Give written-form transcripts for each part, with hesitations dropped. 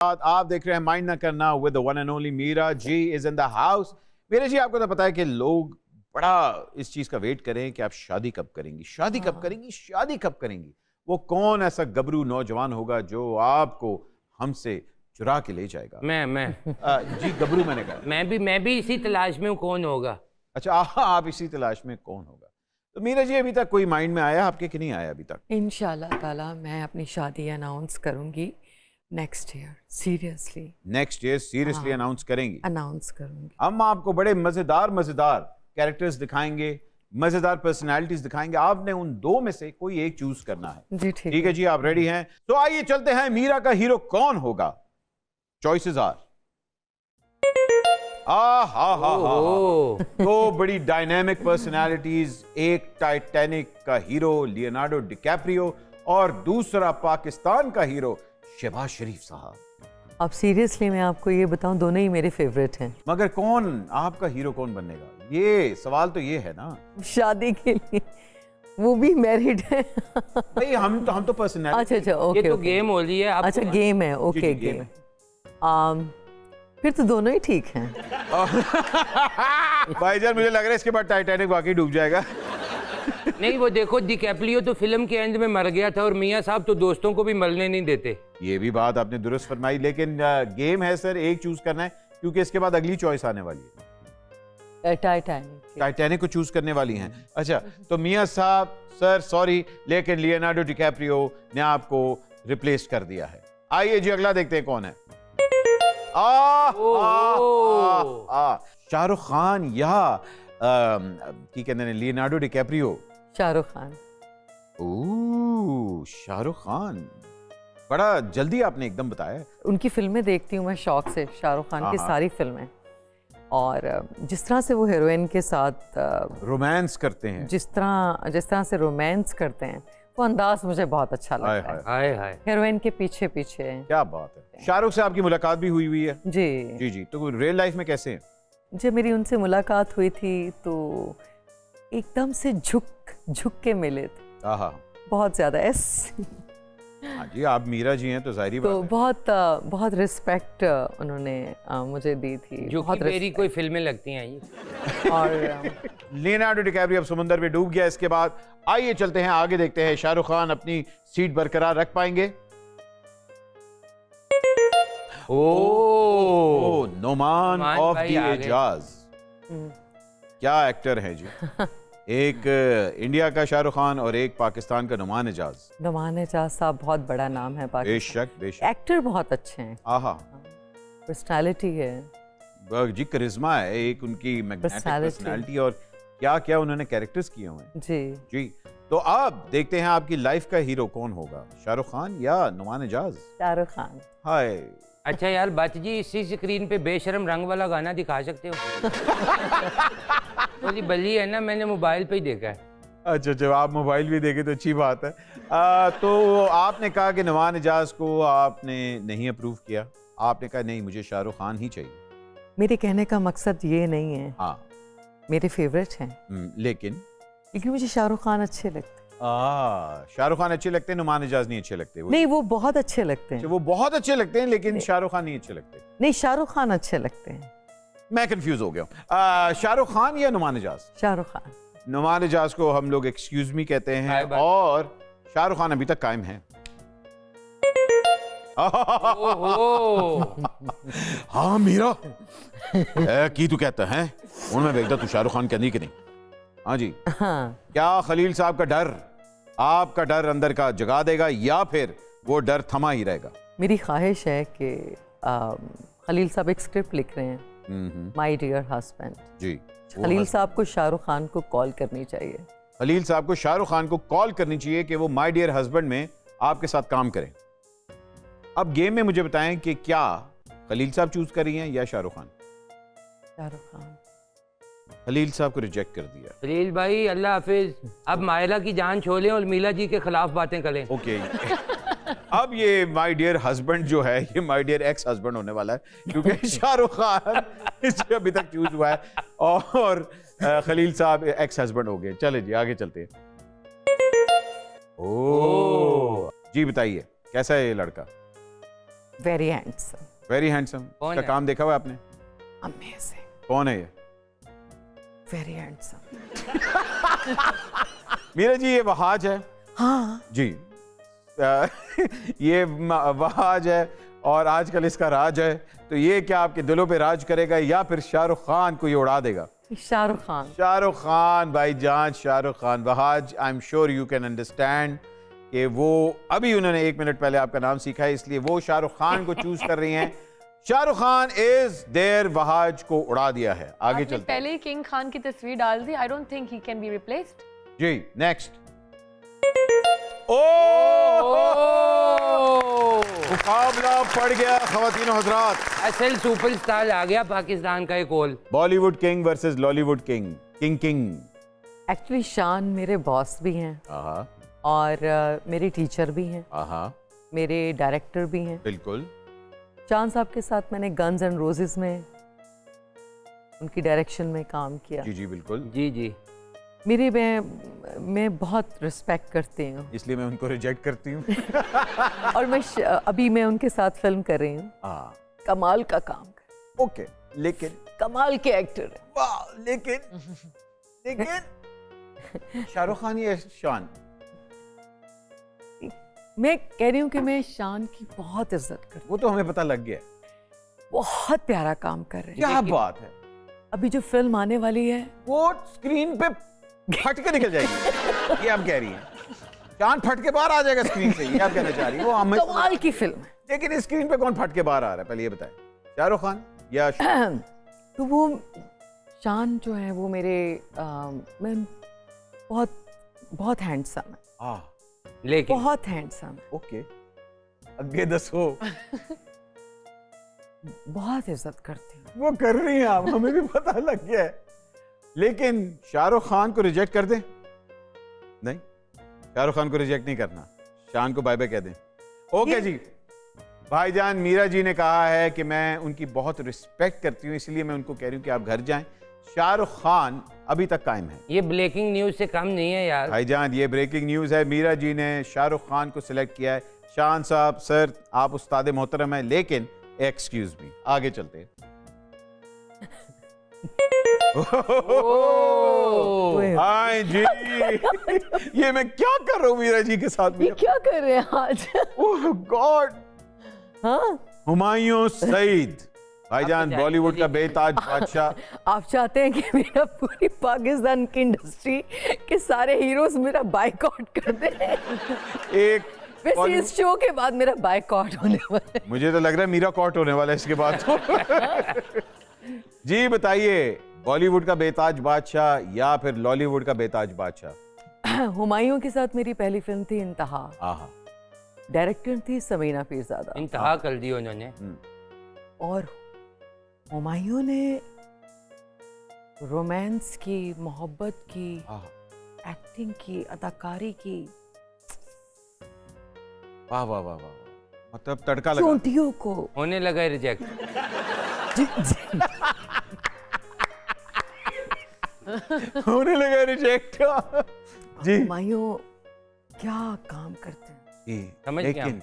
आप देख रहे हैं माइंड ना करना with the one and only Meera ji is in the house. Meera ji, आपको तो पता है कि लोग बड़ा इस चीज का वेट करें कि आप शादी कब करेंगी, शादी कब करेंगी, शादी कब करेंगी। वो कौन ऐसा गबरू नौजवान होगा जो आपको हमसे चुरा के ले जाएगा? मैं जी गबरू मैंने कहा। मैं भी इसी तलाश में हूँ, कौन होगा। अच्छा, आप इसी तलाश में कौन होगा। तो मीरा जी, अभी तक कोई माइंड में आया आपके कि नहीं आया अभी तक? इंशाल्लाह ताला मैं अपनी शादी अनाउंस करूंगी next year. Seriously next year seriously announce करेंगी? अनाउंस करूंगी। हम आपको बड़े मजेदार मजेदार कैरेक्टर्स दिखाएंगे, मजेदार पर्सनालिटीज दिखाएंगे। आपने उन दो में से कोई एक चूज करना है। जी ठीक है जी, आप रेडी हैं? तो आइए चलते हैं, मीरा का हीरो कौन होगा। चॉइसेस आर दो बड़ी डायनेमिक पर्सनालिटीज, एक टाइटैनिक का हीरो लियोनार्डो डिकैप्रियो और दूसरा पाकिस्तान का हीरो शहबाज शरीफ साहब। अब सीरियसली मैं आपको ये बताऊं, दोनों ही मेरे फेवरेट हैं। मगर कौन आपका हीरो कौन बनेगा, ये सवाल तो ये है ना। शादी के लिए वो भी मैरिड है। नहीं, हम तो पर्सनालिटी। अच्छा ओके, ये तो गेम हो रही है। अच्छा गेम है, ओके गेम है। फिर तो दोनों ही ठीक हैं। भाईजान, मुझे लग रहा है इसके बाद टाइटैनिक वाकई डूब जाएगा। नहीं, वो देखो डिकैप्रियो तो फिल्म के एंड में मर गया था और मियां साहब तो दोस्तों को भी मरने नहीं देते। ये भी बात आपने दुरुस्त फरमाई, लेकिन गेम है सर, एक चूज करना है क्योंकि इसके बाद अगली चॉइस आने वाली है। टाइटैनिक को चूज करने वाली हैं। अच्छा, तो मियां साहब सर सॉरी, लेकिन लियोनार्डो डिकैप्रियो ने आपको रिप्लेस कर दिया है। आइए जी, अगला देखते हैं कौन है। शाहरुख खान या की कहते हैं लियोनार्डो डिकैप्रियो? शाहरुख खान। शाहरुख खान, बड़ा जल्दी आपने एकदम बताया। उनकी फिल्में देखती हूँ मैं शौक से, शाहरुख खान की सारी फिल्में, और जिस तरह से वो हीरोइन के साथ रोमांस करते हैं, जिस तरह से रोमांस करते हैं, वो अंदाज मुझे बहुत अच्छा लगता है। हाय हाय, हीरोइन के पीछे पीछे। क्या बात है। शाहरुख से आपकी मुलाकात भी हुई है? जी जी जी। तो रियल लाइफ में कैसे हैं? जब मेरी उनसे मुलाकात हुई थी तो एकदम से झुक के मिले थे, बहुत ज्यादा ऐसे। हाँ जी, आप मीरा जी हैं तो जाहिर तो बात है। बहुत रिस्पेक्ट उन्होंने मुझे दी थी। जो बहुत मेरी कोई फिल्में लगती हैं ये। और लियोनार्डो डिकैप्रियो अब समुंदर में डूब गया। इसके बाद आइए चलते हैं आगे, देखते हैं शाहरुख खान अपनी सीट बरकरार रख पाएंगे। ओ नोमान ऑफ द एजाज, क्या एक्टर है जी। एक इंडिया का शाहरुख खान और एक पाकिस्तान का नुमान एजाज। नुमान एजाज साहब बहुत बड़ा नाम है पाकिस्तान। बेशक। एक्टर बहुत अच्छे हैं। आहा, पर्सनालिटी है जी, करिश्मा है एक उनकी, मैग्नेटिक पर्सनालिटी, और क्या क्या उन्होंने कैरेक्टर्स किए हुए हैं। जी जी। तो अब देखते हैं आपकी लाइफ का हीरो कौन होगा, शाहरुख खान या नुमान एजाज? शाहरुख खान। हाय। अच्छा यार, बच जी इसी स्क्रीन पे बेशरम रंग वाला गाना दिखा सकते हो? थोड़ी बली है ना, मैंने मोबाइल पे ही देखा है। अच्छा, जब आप मोबाइल भी देखे तो अच्छी बात है। तो आपने कहा कि नुमान एजाज को आपने नहीं अप्रूव किया, आपने कहा नहीं मुझे शाहरुख खान ही चाहिए। मेरे कहने का मकसद ये नहीं है, हाँ मेरे फेवरेट हैं, लेकिन मुझे शाहरुख खान अच्छे लगते हैं। शाहरुख खान अच्छे लगते हैं, नुमान एजाज नहीं अच्छे लगते? नहीं, वो बहुत अच्छे लगते हैं। वो बहुत अच्छे लगते हैं लेकिन शाहरुख खान नहीं अच्छे लगते? नहीं, शाहरुख खान अच्छे लगते हैं। मैं कंफ्यूज हो गया। शाहरुख खान या नुमान एजाज? शाहरुख खान। नुमान एजाज को हम लोग एक्सक्यूज मी कहते हैं और शाहरुख खान अभी तक कायम है। हाँ मीरा की तू कहता है उनमें देखता तू शाहरुख खान कहनी कि नहीं? हाँ जी। हाँ। क्या खलील साहब का डर आपका डर अंदर का जगा देगा या फिर वो डर थमा ही रहेगा? मेरी ख्वाहिश है कि खलील साहब एक स्क्रिप्ट लिख रहे हैं, माय डियर हस्बैंड जी। खलील साहब को शाहरुख खान को कॉल करनी चाहिए। खलील साहब को शाहरुख खान को कॉल करनी चाहिए कि वो माय डियर हस्बैंड में आपके साथ काम करें। अब गेम में मुझे बताएं कि क्या खलील साहब चूज कर रही हैं या शाहरुख खान? शाहरुख खान। खलील साहब को रिजेक्ट कर दिया। खलील भाई अल्लाह हाफिज, अब मायरा की जान छोड़ें और मीला जी के खिलाफ बातें करें। ओके। अब ये माय डियर हस्बैंड जो है ये माय डियर एक्स हस्बैंड होने वाला है क्योंकि शाहरुख खान इससे अभी तक चूज हुआ है और खलील साहब एक्स हस्बैंड हो गए। चले जी आगे चलते हैं। जी बताइए कैसा है ये लड़का? Very handsome. Very handsome. कौन इसका है? काम देखा हुआ आपने? अमेजिंग। कौन है ये? Very handsome. मीरा जी ये वहाज है। हाँ जी ये वहाज है और आजकल इसका राज है, तो ये क्या आपके दिलों पे राज करेगा या फिर शाहरुख खान को ये उड़ा देगा? शाहरुख खान। शाहरुख खान भाईजान, Shahrukh Khan. Wahaj I am sure you can understand कि वो अभी उन्होंने 1 मिनट पहले आपका नाम सीखा है, इसलिए वो शाहरुख खान को चूज कर रही हैं। शाहरुख खान इज देयर, वहाज को उड़ा दिया है। आगे आपने चलते हैं। पहले ही किंग खान की तस्वीर डाल दी। I don't think he can be replaced. जी नेक्स्ट। ओ मुकाबला पड़ गया ख़वातीनो हज़रात। असल सुपरस्टार आ गया पाकिस्तान का एक और। Bollywood king versus Lollywood king. King. Actually Shan मेरे बॉस भी हैं आहा और मेरे टीचर भी हैं, आहा मेरे डायरेक्टर भी हैं। बिल्कुल। शान साहब के साथ मैंने गन्स एंड रोजेस में उनकी डायरेक्शन में काम किया। जी जी बिल्कुल। जी जी। मेरे मैं बहुत रिस्पेक्ट करती हूँ, इसलिए मैं उनको रिजेक्ट करती हूँ। और अभी मैं उनके साथ फिल्म कर रही हूँ। कमाल का काम कर, ओके लेकिन कमाल के एक्टर है। वाह लेकिन शाहरुख खान या शान? मैं कह रही हूँ कि मैं शान की बहुत इज्जत करती वो तो हमें पता लग गया। हूँ, बहुत प्यारा काम कर रहे हैं। क्या बात है। अभी जो फिल्म आने वाली है वो स्क्रीन पे फट के निकल जाएगी, ये आप कह रही हैं। शान फट के बाहर आ जाएगा स्क्रीन से, ये आप कहना चाह रही हैं। वो हमें कमाल की फिल्म है। लेकिन स्क्रीन पे कौन फट के बाहर आ रहा है, पहले ये बताएं। शाहरुख खान या तो वो शान जो है वो मेरे मैं बहुत हैंडसम है, लेकिन बहुत हैंडसम है, ओके अगे दसो। बहुत इज्जत करती हूँ। वो कर रही हैं आप, हमें भी पता लग गया है। लेकिन शाहरुख खान को रिजेक्ट कर दें? नहीं, शाहरुख खान को रिजेक्ट नहीं करना, शान को बाय बाय कह दें। ओके जी। भाईजान मीरा जी ने कहा है कि मैं उनकी बहुत रिस्पेक्ट करती हूँ, इसलिए मैं उनको कह रही हूँ कि आप घर जाएं। शाहरुख खान अभी तक कायम है। ये ब्रेकिंग न्यूज से कम नहीं है यार। भाईजान ये ब्रेकिंग न्यूज़ है, मीरा जी ने शाहरुख खान को सिलेक्ट किया है। शान साहब सर आप उस्ताद मोहतरम हैं, लेकिन एक्सक्यूज मी, आगे चलते हैं। हाय जी, ये मैं क्या कर रहा हूँ मीरा जी के साथ? ये क्या कर रहे हैं आज? ओह गॉड। हाँ, हुमायूं सईद भाईजान, बॉलीवुड का बेताज बादशाह। आप चाहते हैं कि मेरा पूरी पाकिस्तान की इंडस्ट्री के सारे हीरोज मेरा बायकॉट कर दें? एक वैसे इस शो के बाद मेरा बायकॉट होने वाला है। मुझे तो लग रहा है मीरा कॉट होने वाला है इसके बाद तो। जी बताइए, बॉलीवुड का बेताज बादशाह या फिर लॉलीवुड का बेताज बादशाह? हुमायूं के साथ मेरी पहली फिल्म थी इंतहा। आहा। डायरेक्टर थी समीना पीरजादा। इंतहा कर दी उन्होंने। और हुमायूं ने रोमांस की, मोहब्बत की, एक्टिंग की, अदाकारी की, वाह वाह वाह वाह, मतलब तड़का लगा। चोटियों को होने लगा रिजेक्ट। होने लगा रिजेक्ट। जी हुमायूं क्या काम करते हैं, जी, समझ गया। लेकिन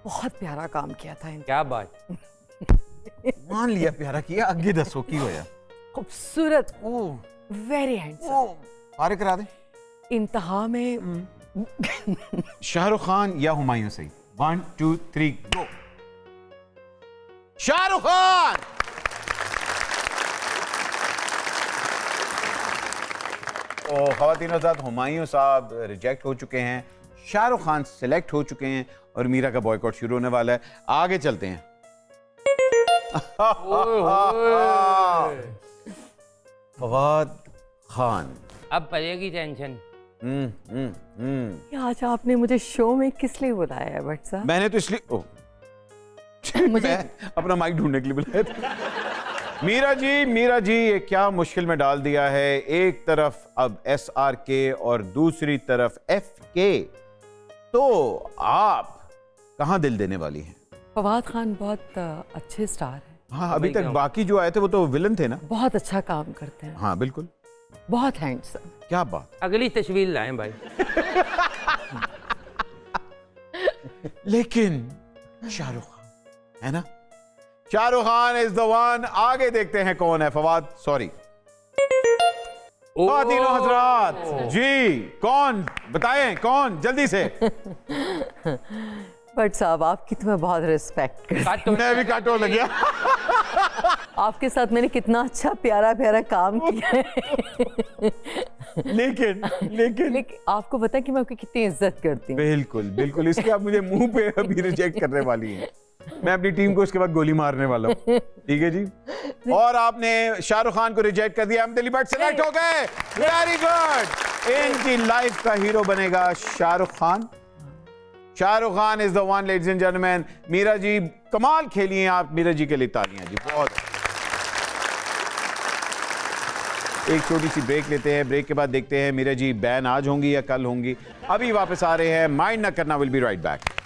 बहुत प्यारा काम किया था इनका। क्या बात। मान लिया प्यारा किया, आगे दसो की होया। खूबसूरत, ओह वेरी हैंडसम। पारे करा दे। इंतहा में शाहरुख खान या हुमायूं सईद? 1 2 3 गो। शाहरुख खान। तो ख़वातीन और हज़रात, हुमायूं साहब रिजेक्ट हो चुके हैं, शाहरुख खान सिलेक्ट हो चुके हैं और मीरा का बॉयकॉट शुरू होने वाला है। आगे चलते हैं। फवाद खान। अब पड़ेगी टेंशन। ये आज आपने मुझे शो में किस लिए बुलाया है भट्ट साहब? मैंने तो इसलिए मैं अपना माइक ढूंढने के लिए बुलाया था। मीरा जी ये क्या मुश्किल में डाल दिया है। एक तरफ अब SRK और दूसरी तरफ FK, तो आप कहाँ दिल देने वाली हैं? फवाद खान बहुत अच्छे स्टार हैं। हाँ, अभी तक बाकी जो आए थे वो तो विलन थे ना। बहुत अच्छा काम करते हैं। हाँ बिल्कुल, बहुत हैंडसम। क्या बात। अगली तस्वीर लाएं भाई। लेकिन शाहरुख खान है ना, Shahrukh Khan is the one. आगे देखते हैं कौन है। फवाद सॉरी, खातिनों हजरात जी, कौन बताएं कौन, जल्दी से। बट साहब आपकी तो मैं बहुत रिस्पेक्ट करती मैं भी काटो लग गया। हूँ। आपके साथ मैंने कितना अच्छा प्यारा प्यारा काम किया है। लेकिन आपको पता है कि मैं आपकी कितनी इज्जत करती हूँ। बिल्कुल बिल्कुल, इसके आप मुझे मुंह पे अभी रिजेक्ट करने वाली हैं। मैं अपनी टीम को उसके बाद गोली मारने वाला हूँ, ठीक है जी। और आपने शाहरुख खान को रिजेक्ट कर दिया, अहमद अली भट्ट सेलेक्ट हो गए, वेरी गुड। इनकी लाइफ का हीरो बनेगा Shahrukh Khan. Shahrukh Khan is the one, ladies and gentleman. Meera ji कमाल खेली हैं आप, मीरा जी के लिए तालियां जी, बहुत। एक छोटी सी ब्रेक लेते हैं, ब्रेक के बाद देखते हैं मीरा जी बैन आज होंगी या कल होंगी। अभी वापस आ रहे हैं, माइंड ना करना, विल बी राइट बैक।